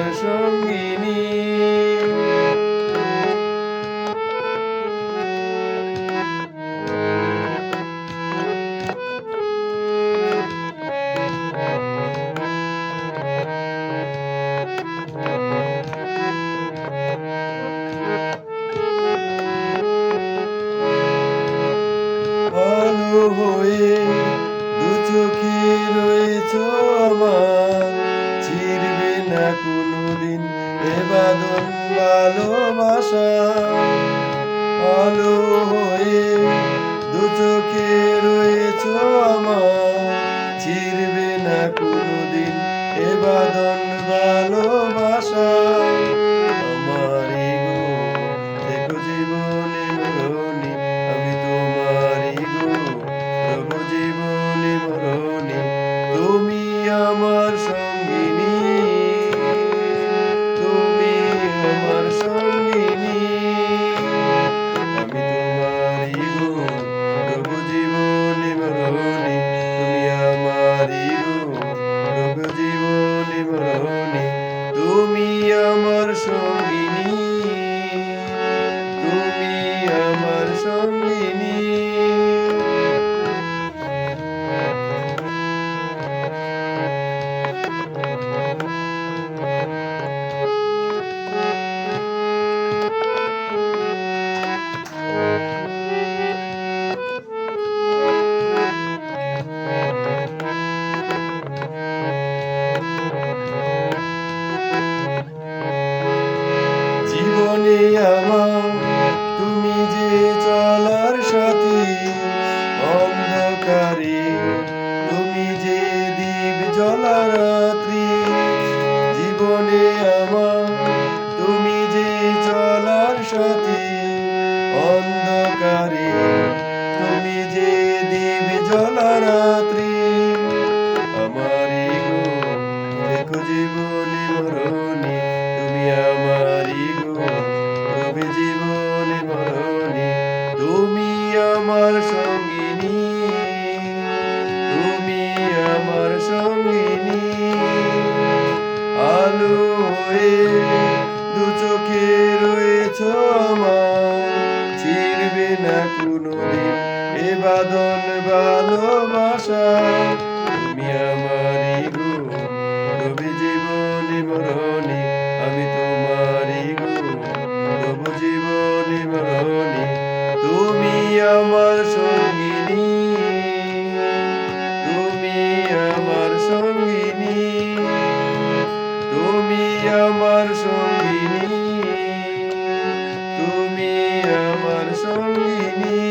আমার সঙ্গিনী। ভালো হয়ে দু চোখে রয়েছ আমার, ছিড়বে না কোনোদিন এ বাঁধন ভালোবাসা। ভালো হয়ে দু চোখে রয়েছ আমার, ছিড়বে না কোনোদিন এ বাঁধন ভালোবাসা। আমারই গো দেখো জীবনে মরণি, আমি তোমারই গো রব জীবনে মরণি। তুমি আমার সঙ্গিনী, তুমি আমার সঙ্গিনী, আমি তোমারই গো রব জীবনে মরণি। তুমি আমারই গো রব জীবনে মরণি। তুমি আমার সঙ্গিনী, তুমি আমার সঙ্গিনী। জীবনে আমার তুমি যে চলার সাথী, অন্ধকারে তুমি যে দীপ জ্বলা রাত্রি। জীবনে আমার তুমি যে চলার সাথী, অন্ধকারে তুমি যে দীপ জ্বলা রাত্রি। আমারই গো দেখো জীবনে মরণি, তুমি আমারই গো রবে জীবনে মরণি। তুমি আমার সঙ্গিনী, তুমি আমার সঙ্গিনী। আলো হয়ে দু চোখে রয়েছ আমার, ছিড়বে না কোনোদিন এ বাঁধন ভালোবাসা। তুমি আমারই গো রবে জীবনে মরণি, আমি তোমারই গো রব জীবনে মরণি। তুমি আমার সঙ্গিনী, তুমি আমার সঙ্গিনী, তুমি আমার সঙ্গিনী, তুমি আমার সঙ্গিনী।